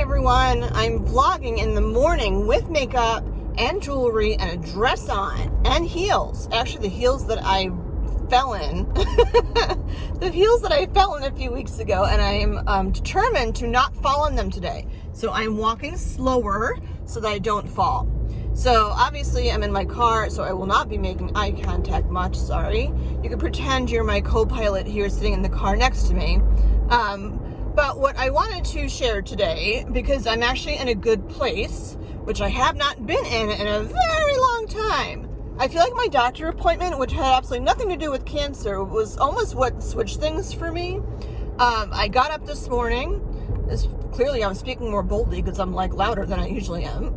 everyone, I'm vlogging in the morning with makeup and jewelry and a dress on and heels. Actually, the heels that I fell in, the heels that I fell in a few weeks ago, and I am determined to not fall in them today. So I'm walking slower so that I don't fall. So obviously I'm in my car, so I will not be making eye contact much, sorry. You can pretend you're my co-pilot here sitting in the car next to me. But what I wanted to share today, because I'm actually in a good place, which I have not been in a very long time. I feel like my doctor appointment, which had absolutely nothing to do with cancer, was almost what switched things for me. I got up this morning. Clearly I'm speaking more boldly because I'm like louder than I usually am.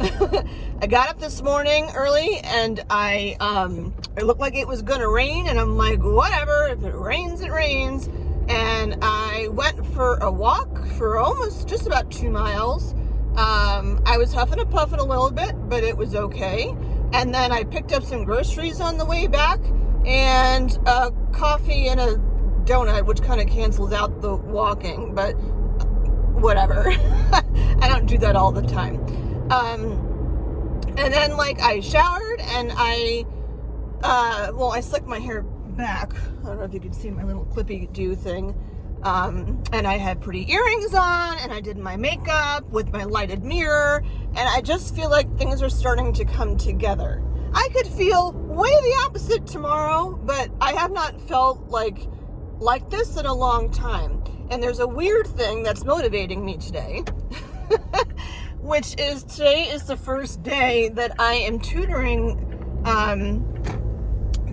I got up this morning early and it looked like it was gonna rain, and I'm like, whatever, if it rains, it rains. And I went for a walk for almost just about 2 miles. I was huffing and puffing a little bit, but it was okay. And then I picked up some groceries on the way back and a coffee and a donut, which kind of cancels out the walking, but whatever. I don't do that all the time. And then I showered and I slicked my hair back. I don't know if you can see my little clippy do thing. And I had pretty earrings on, and I did my makeup with my lighted mirror, and I just feel like things are starting to come together. I could feel way the opposite tomorrow, but I have not felt like this in a long time. And there's a weird thing that's motivating me today, which is today is the first day that I am tutoring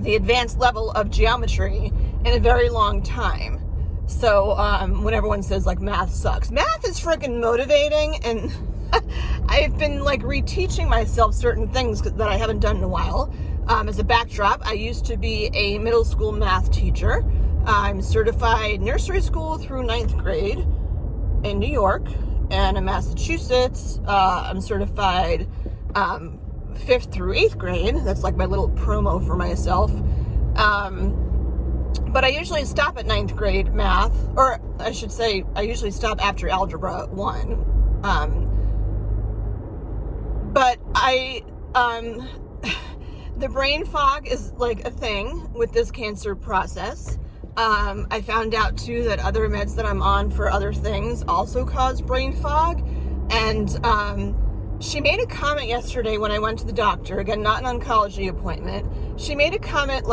the advanced level of geometry in a very long time. So when everyone says math sucks, math is freaking motivating, and I've been reteaching myself certain things that I haven't done in a while. As a backdrop, I used to be a middle school math teacher. I'm certified nursery school through 9th grade in New York, and in Massachusetts, I'm certified 5th through 8th grade. That's like my little promo for myself. But I usually stop at 9th grade math, or I should say, I usually stop after Algebra 1. But the brain fog is a thing with this cancer process. I found out too that other meds that I'm on for other things also cause brain fog. And she made a comment yesterday when I went to the doctor, again, not an oncology appointment. She made a comment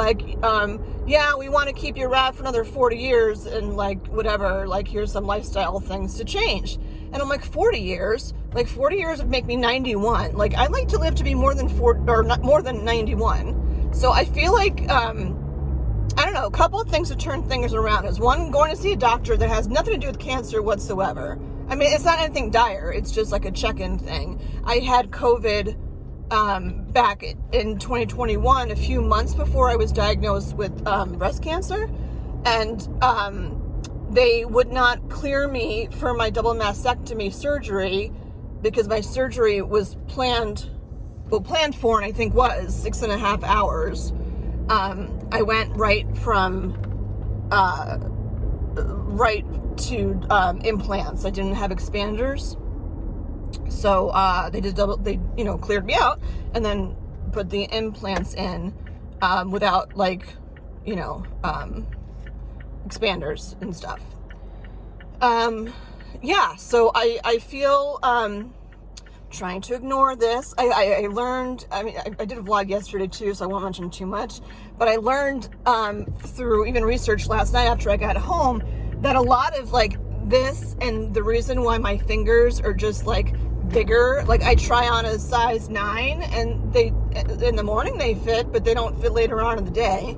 yeah, we want to keep you around for another 40 years and whatever, here's some lifestyle things to change. And I'm 40 years? 40 years would make me 91. I'd like to live to be more than 40, or not more than 91. So I feel I don't know, a couple of things to turn things around is one, going to see a doctor that has nothing to do with cancer whatsoever. I mean, it's not anything dire. It's just a check-in thing. I had COVID back in 2021, a few months before I was diagnosed with breast cancer. And they would not clear me for my double mastectomy surgery because my surgery was planned for, and I think was 6.5 hours. I went right to implants. I didn't have expanders, so they cleared me out and then put the implants in without expanders and stuff. So I feel trying to ignore this. I learned, I did a vlog yesterday too, so I won't mention too much, but I learned through even research last night after I got home that a lot of this, and the reason why my fingers are just bigger, I try on a size 9 and they, in the morning they fit, but they don't fit later on in the day.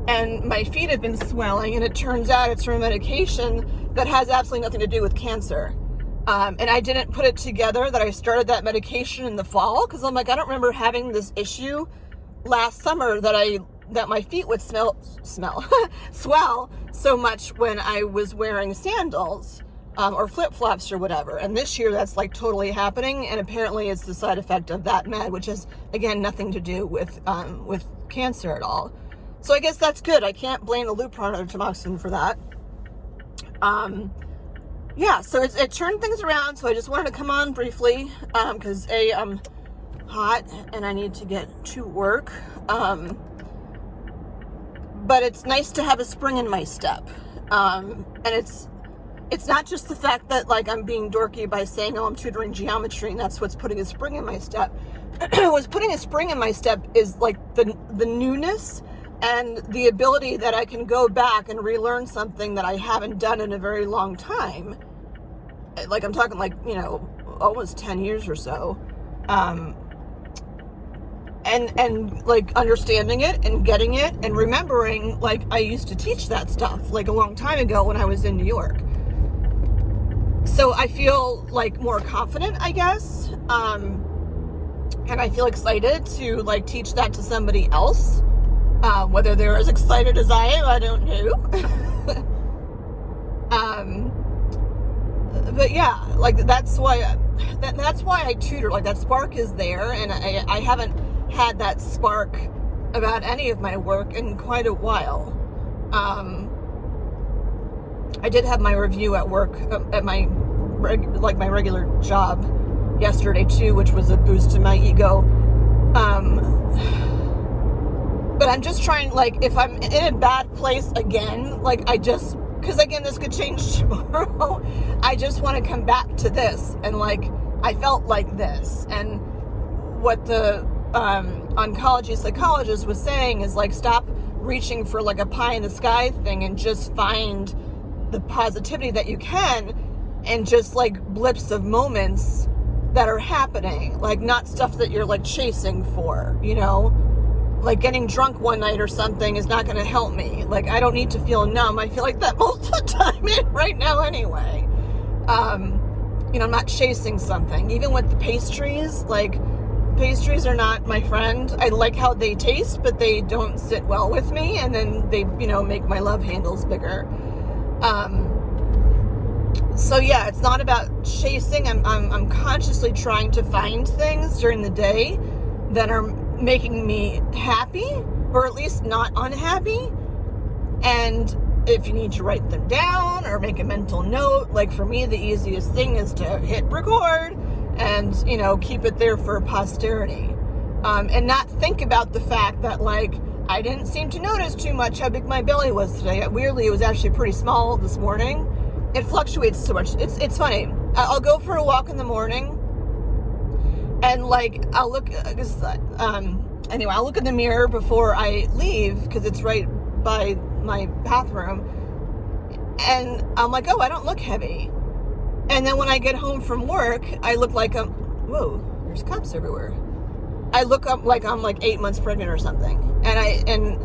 And my feet have been swelling, and it turns out it's from a medication that has absolutely nothing to do with cancer. And I didn't put it together that I started that medication in the fall, because I'm I don't remember having this issue last summer that my feet would swell so much when I was wearing sandals or flip-flops or whatever. And this year that's totally happening, and apparently it's the side effect of that med, which has, again, nothing to do with cancer at all. So I guess that's good. I can't blame the Lupron or Tamoxifen for that. yeah, so it turned things around. So I just wanted to come on briefly because I'm hot and I need to get to work. But it's nice to have a spring in my step. And it's not just the fact that like I'm being dorky by saying, oh, I'm tutoring geometry and that's what's putting a spring in my step. What's putting a spring in my step is like the newness and the ability that I can go back and relearn something that I haven't done in a very long time. Like I'm talking like, almost 10 years or so. And like understanding it and getting it and remembering like I used to teach that stuff like a long time ago when I was in New York. So I feel like more confident, I guess. And I feel excited to like teach that to somebody else. Whether they're as excited as I am, I don't know. But yeah, like that's why I tutor. Like that spark is there, and I haven't had that spark about any of my work in quite a while. I did have my review at work at my regular job yesterday too, which was a boost to my ego. But I'm just trying, like, if I'm in a bad place again, like, because again, this could change tomorrow. I just want to come back to this. And, like, I felt like this. And what the oncology psychologist was saying is, like, stop reaching for, like, a pie in the sky thing and just find the positivity that you can and just, like, blips of moments that are happening. Like, not stuff that you're, like, chasing for, Like getting drunk one night or something is not going to help me. Like I don't need to feel numb. I feel like that most of the time right now anyway. I'm not chasing something. Even with the pastries, like pastries are not my friend. I like how they taste, but they don't sit well with me. And then they, make my love handles bigger. So yeah, it's not about chasing. I'm consciously trying to find things during the day that are making me happy, or at least not unhappy. And if you need to write them down or make a mental note, like for me, the easiest thing is to hit record and, keep it there for posterity. And not think about the fact that, like, I didn't seem to notice too much how big my belly was today. Weirdly, it was actually pretty small this morning. It fluctuates so much. It's funny. I'll go for a walk in the morning and like I'll look I'll look in the mirror before I leave because it's right by my bathroom, and I'm like, oh, I don't look heavy. And then when I get home from work, I look like whoa, there's cups everywhere. I look up like I'm like 8 months pregnant or something, and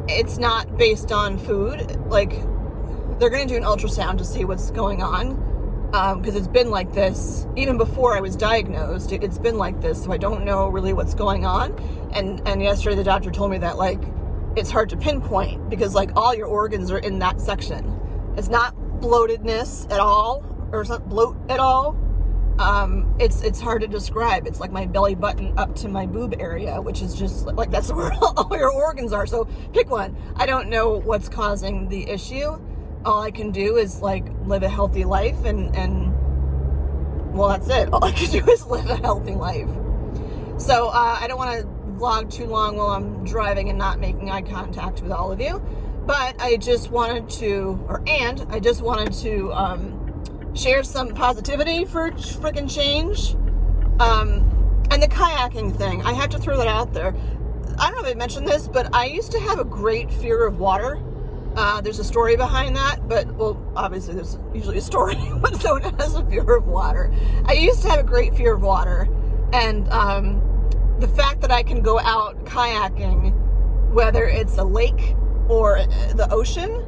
it's not based on food. Like they're gonna do an ultrasound to see what's going on. Because it's been like this even before I was diagnosed. It's been like this, so I don't know really what's going on. And yesterday the doctor told me that like it's hard to pinpoint because like all your organs are in that section. It's not bloatedness at all, or it's not bloat at all. It's hard to describe. It's like my belly button up to my boob area, which is just like that's where all your organs are. So pick one. I don't know what's causing the issue. All I can do is like live a healthy life and well, that's it. All I can do is live a healthy life. So I don't want to vlog too long while I'm driving and not making eye contact with all of you, but I just wanted to share some positivity for freaking change. And the kayaking thing, I have to throw that out there. I don't know if I mentioned this, but I used to have a great fear of water. There's a story behind that, but, well, obviously there's usually a story when someone has a fear of water. I used to have a great fear of water, and the fact that I can go out kayaking, whether it's a lake or the ocean,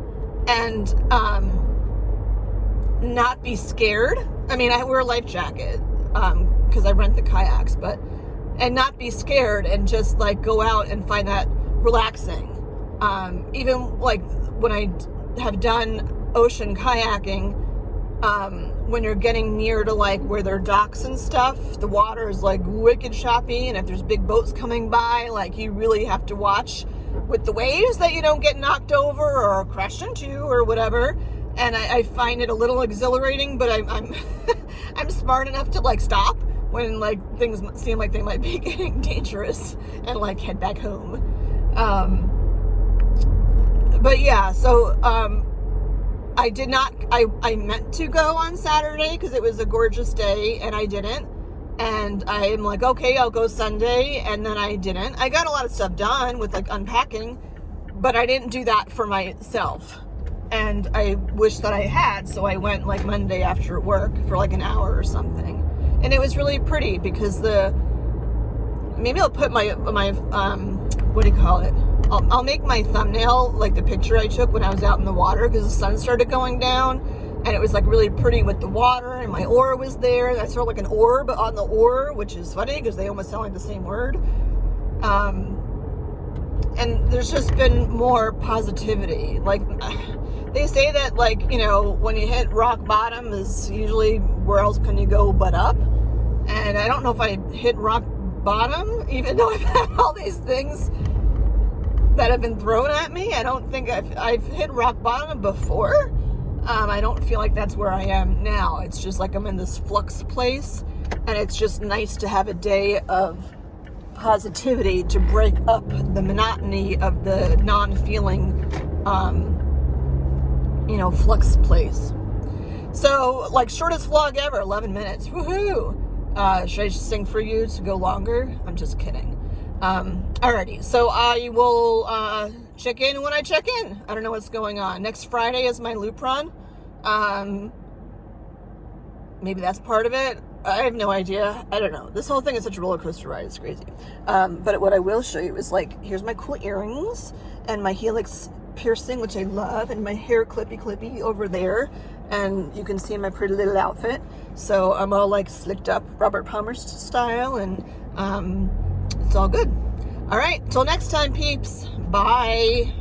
and not be scared. I mean, I wear a life jacket because I rent the kayaks, and not be scared and just, like, go out and find that relaxing. Even, like, when I have done ocean kayaking, when you're getting near to like where there are docks and stuff, the water is like wicked choppy, and if there's big boats coming by, like you really have to watch with the waves that you don't get knocked over or crashed into or whatever. and I find it a little exhilarating, but I'm I'm smart enough to like stop when like things seem like they might be getting dangerous and like head back home. But yeah, so I did not, I meant to go on Saturday because it was a gorgeous day, and I didn't. And I'm like, okay, I'll go Sunday, and then I didn't. I got a lot of stuff done with like unpacking, but I didn't do that for myself. And I wish that I had, so I went like Monday after work for like an hour or something. And it was really pretty because maybe I'll put my what do you call it? I'll make my thumbnail like the picture I took when I was out in the water, because the sun started going down and it was like really pretty with the water, and my oar was there. That's sort of like an orb on the oar, which is funny because they almost sound like the same word. And there's just been more positivity. Like they say that, like, you know, when you hit rock bottom is usually where else can you go but up. And I don't know if I hit rock bottom, even though I've had all these things that have been thrown at me. I don't think I've hit rock bottom before. I don't feel like that's where I am now. It's just like I'm in this flux place, and it's just nice to have a day of positivity to break up the monotony of the non-feeling, you know, flux place. So, like, shortest vlog ever, 11 minutes. Woohoo! Should I just sing for you to go longer? I'm just kidding. Alrighty, so I will check in when I check in. I don't know what's going on. Next Friday is my loop run. Maybe that's part of it. I have no idea. I don't know. This whole thing is such a roller coaster ride. It's crazy. But what I will show you is, like, here's my cool earrings and my helix piercing, which I love, and my hair clippy over there. And you can see my pretty little outfit. So I'm all like slicked up Robert Palmer style, and it's all good. All right, till next time, peeps. Bye.